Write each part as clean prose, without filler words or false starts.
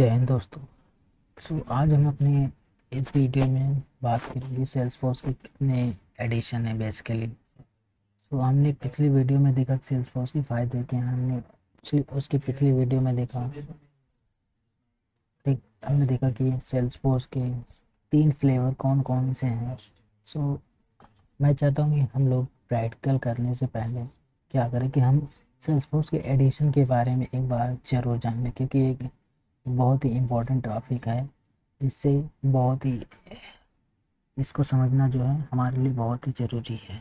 जय हिंद दोस्तों। आज हम अपने इस वीडियो में बात करेंगे सेल्सफोर्स के कितने एडिशन है बेसिकली। हमने पिछली वीडियो में देखा सेल्सफोर्स के फ़ायदे क्या हैं। उसकी पिछली वीडियो में हमने देखा कि सेल्सफोर्स के 3 फ्लेवर कौन कौन से हैं। मैं चाहता हूँ कि हम लोग प्रैक्टिकल करने से पहले क्या करें कि हम सेल्सफोर्स के एडिशन के बारे में एक बार ज़रूर जान लें, क्योंकि एक बहुत ही इम्पोर्टेंट टॉपिक है। इससे बहुत ही इसको समझना जो है हमारे लिए बहुत ही ज़रूरी है।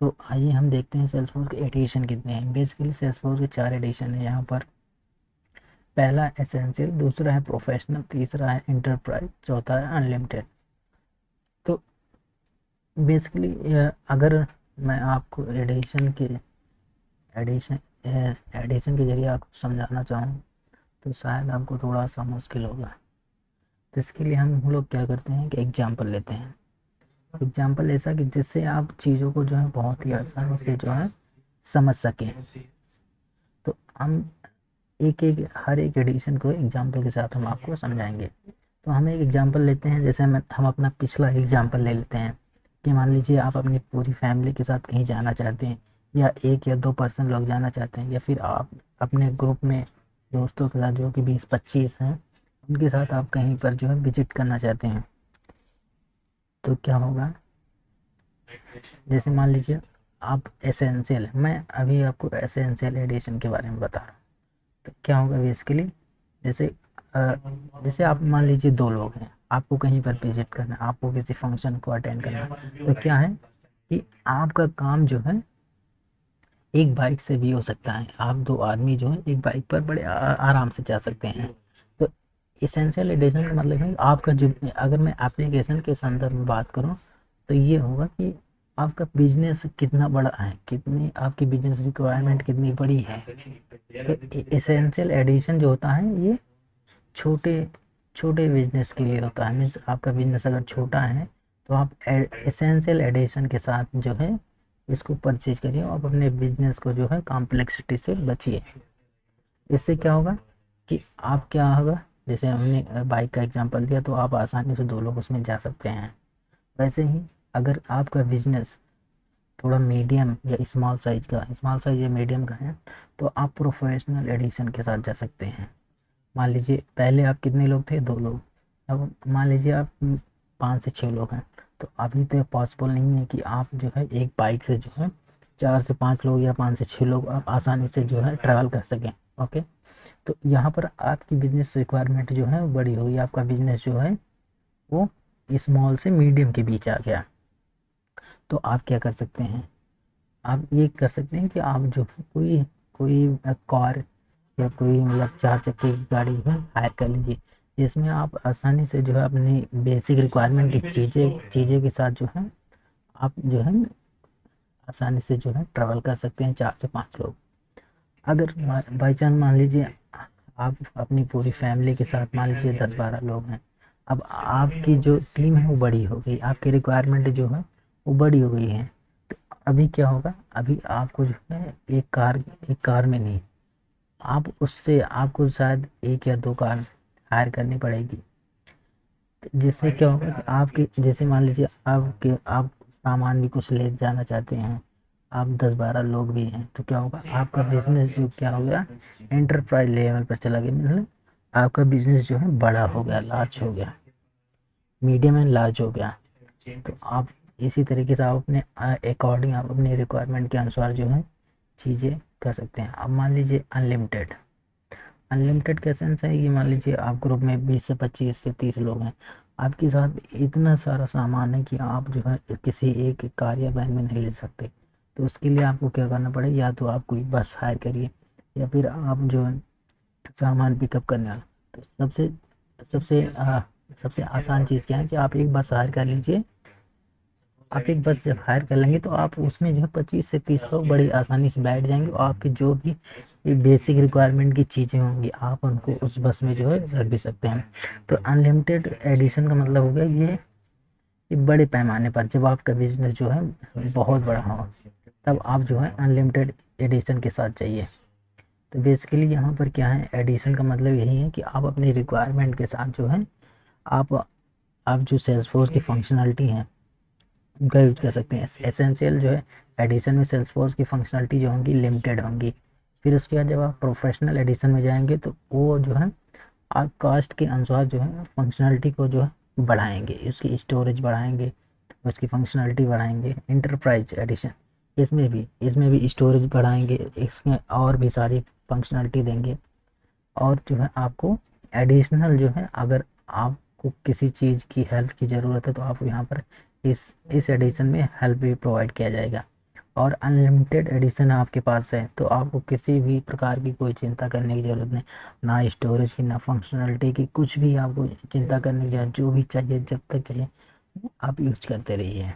तो आइए हम देखते हैं सेल्सफोर्स के एडिशन कितने हैं। बेसिकली सेल्सफोर्स के 4 एडिशन है यहाँ पर। पहला एसेंशियल, दूसरा है प्रोफेशनल, तीसरा है इंटरप्राइज, चौथा है अनलिमिटेड। तो बेसिकली अगर मैं आपको एडिशन एडिशन के जरिए आपको समझाना चाहूँ तो शायद आपको थोड़ा सा मुश्किल होगा। तो इसके लिए हम लोग क्या करते हैं कि एग्जाम्पल लेते हैं। एग्जाम्पल ऐसा कि जिससे आप चीज़ों को जो है बहुत ही आसानी से जो है समझ सकें। तो हम हर एक एडिशन को एग्जाम्पल के साथ हम आपको समझाएंगे। तो हम एक एग्जाम्पल लेते हैं, जैसे हम अपना पिछला एग्जाम्पल ले लेते हैं कि मान लीजिए आप अपनी पूरी फैमिली के साथ कहीं जाना चाहते हैं, या 1 या 2 पर्सन लोग जाना चाहते हैं, या फिर आप अपने ग्रुप में दोस्तों के साथ जो कि 20-25 हैं उनके साथ आप कहीं पर जो है विजिट करना चाहते हैं। तो क्या होगा, जैसे मान लीजिए आप एसेंशियल, मैं अभी आपको एसेंशियल एडिशन के बारे में बता रहा हूँ। तो क्या होगा बेसिकली, जैसे जैसे आप मान लीजिए 2 लोग हैं, आपको कहीं पर विजिट करना है, आपको किसी फंक्शन को अटेंड करना है। तो क्या है कि आपका काम जो है एक बाइक से भी हो सकता है। आप 2 आदमी जो है एक बाइक पर बड़े आराम से जा सकते हैं। तो एसेंशियल एडिशन का मतलब है आपका जो, अगर मैं एप्लीकेशन के संदर्भ में बात करूं तो ये होगा कि आपका बिजनेस कितना बड़ा है, कितनी आपकी बिजनेस रिक्वायरमेंट कितनी बड़ी है। तो एसेंशियल एडिशन जो होता है ये छोटे छोटे बिजनेस के लिए होता है। मीन्स आपका बिजनेस अगर छोटा है तो आप एसेंशियल एडिशन के साथ जो है इसको परचेज करिए और अपने बिजनेस को जो है कॉम्प्लेक्सिटी से बचिए। इससे क्या होगा कि आप क्या होगा, जैसे हमने बाइक का एग्जांपल दिया तो आप आसानी से 2 लोग उसमें जा सकते हैं। वैसे ही अगर आपका बिजनेस थोड़ा मीडियम या स्मॉल साइज या मीडियम का है तो आप प्रोफेशनल एडिशन के साथ जा सकते हैं। मान लीजिए पहले आप कितने लोग थे, 2 लोग। अब मान लीजिए आप 5 से 6 लोग हैं। तो अभी तो पॉसिबल नहीं है कि आप जो है एक बाइक से जो है 4 से 5 लोग या 5 से 6 लोग आप आसानी से जो है ट्रैवल कर सकें। ओके, तो यहाँ पर आपकी बिजनेस रिक्वायरमेंट जो है बड़ी होगी। आपका बिजनेस जो है वो स्मॉल से मीडियम के बीच आ गया। तो आप क्या कर सकते हैं, आप ये कर सकते हैं कि आप जो कोई कोई कार या कोई मतलब 4 चक्के की गाड़ी है हायर कर लीजिए, जिसमें आप आसानी से जो है अपनी बेसिक रिक्वायरमेंट की चीज़ें के साथ जो है आप जो है आसानी से जो है ट्रैवल कर सकते हैं 4 से 5 लोग। अगर बाई चांस मान लीजिए आप अपनी पूरी फैमिली के साथ मान लीजिए 10-12 लोग हैं। अब आपकी जो टीम है वो बड़ी हो गई, आपकी रिक्वायरमेंट जो है वो बड़ी हो गई है। तो अभी क्या होगा, अभी आपको जो है एक कार में नहीं, आप उससे आपको शायद 1 या 2 कार हायर करनी पड़ेगी। जिससे क्या होगा कि आपके जैसे मान लीजिए आप सामान भी कुछ ले जाना चाहते हैं, आप 10-12 लोग भी हैं, तो क्या होगा आपका बिजनेस जो क्या हो गया, एंटरप्राइज लेवल पर चला गया। मतलब आपका बिजनेस जो है बड़ा हो गया, लार्ज हो गया, मीडियम एंड लार्ज हो गया। तो आप इसी तरीके से आप अपने अकॉर्डिंग आप अपनी रिक्वायरमेंट के अनुसार जो है चीज़ें कर सकते हैं। अब मान लीजिए अनलिमिटेड, अनलिमिटेड का सेंस है कि मान लीजिए आप ग्रुप में 20 से 25 से 30 लोग हैं, आपके साथ इतना सारा सामान है कि आप जो है किसी एक कार या वैन में नहीं ले सकते। तो उसके लिए आपको क्या करना पड़ेगा, या तो आप कोई बस हायर करिए या फिर आप जो है सामान पिकअप करने वाला। तो सबसे सबसे आसान चीज़ क्या है कि आप एक बस हायर कर लीजिए। आप एक बस जब हायर कर लेंगे तो आप उसमें जो है 25 से 30 लोग बड़ी आसानी से बैठ जाएंगे, और आपकी जो भी बेसिक रिक्वायरमेंट की चीज़ें होंगी आप उनको उस बस में जो है रख भी सकते हैं। तो अनलिमिटेड एडिशन का मतलब हो गया ये बड़े पैमाने पर जब आपका बिजनेस जो है बहुत बड़ा हो तब आप जो है अनलिमिटेड एडिशन के साथ चाहिए। तो बेसिकली यहाँ पर क्या है, एडिशन का मतलब यही है कि आप अपनी रिक्वायरमेंट के साथ जो है आप आप जो सेल्सफोर्स की फंक्शनलिटी है उनका यूज कर सकते हैं। एसेंशियल जो है एडिशन में सेल्सफोर्स की फंक्शनलिटी जो होंगी लिमिटेड होंगी। फिर उसके बाद जब आप प्रोफेशनल एडिशन में जाएंगे तो वो जो है आप कास्ट के अनुसार जो है फंक्शनलिटी को जो है बढ़ाएंगे, उसकी स्टोरेज बढ़ाएंगे, उसकी फंक्शनलिटी बढ़ाएंगे। इंटरप्राइज एडिशन इसमें भी स्टोरेज बढ़ाएंगे, इसमें और भी सारी फंक्शनलिटी देंगे। और जो है आपको एडिशनल जो है अगर आपको किसी चीज़ की हेल्प की ज़रूरत है तो आपको यहाँ पर इस एडिशन में हेल्प भी प्रोवाइड किया जाएगा। और अनलिमिटेड एडिशन आपके पास है तो आपको किसी भी प्रकार की कोई चिंता करने की ज़रूरत नहीं, ना स्टोरेज की ना फंक्शनलिटी की, कुछ भी आपको चिंता करने की ज़रूरत, जो भी चाहिए जब तक चाहिए आप यूज करते रहिए।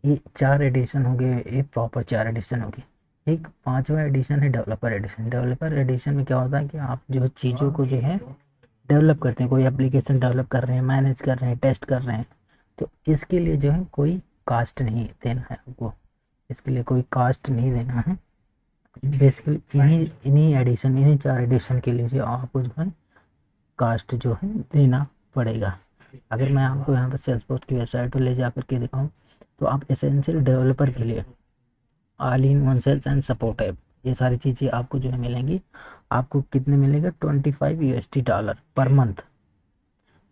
ये 4 एडिशन हो गए, ये प्रॉपर 4 एडिशन हो गए। एक 5वां एडिशन है डेवलपर एडिशन। डेवलपर एडिशन में क्या होता है कि आप जो चीज़ों को जो है डेवलप करते हैं, कोई एप्लीकेशन डेवलप कर रहे हैं, मैनेज कर रहे हैं, टेस्ट कर रहे हैं, तो इसके लिए जो है कोई कास्ट नहीं देना है आपको, इसके लिए कोई कास्ट नहीं देना है। बेसिकली इन्हीं 4 एडिशन के लिए जो आपको जो है कास्ट जो है देना पड़ेगा। अगर मैं आपको यहाँ पर सेल्सफोर्स की वेबसाइट पर ले जा करके दिखाऊँ तो आप एसेंशियल डेवलपर के लिए all in one sales and support app, ये सारी चीज़ें आपको जो है मिलेंगी। आपको कितने मिलेगा, $25 पर मंथ।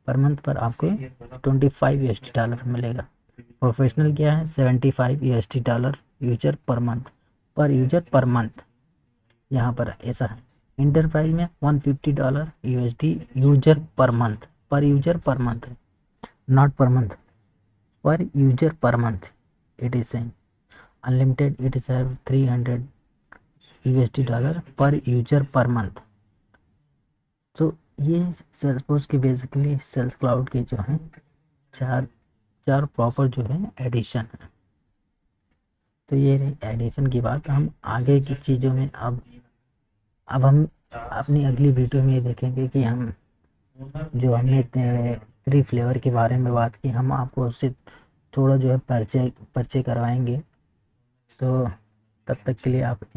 पर मंथ पर आपको $25 मिलेगा। प्रोफेशनल क्या है, $75 user per month, per user per month यहाँ पर ऐसा है। इंटरप्राइज में $150 user per month, per user per month, not per month, per user per month it is same. Unlimited it is $300 per user per month. तो ये Salesforce के basically sales cloud के जो हैं चार प्रॉपर जो है एडिशन है। तो ये रही एडिशन की बात। हम आगे की चीज़ों में अब हम अपनी अगली वीडियो में ये देखेंगे कि हम जो हमने 3 फ्लेवर के बारे में बात की, हम आपको उससे थोड़ा जो है परिचय करवाएंगे। तो तब तक के लिए आप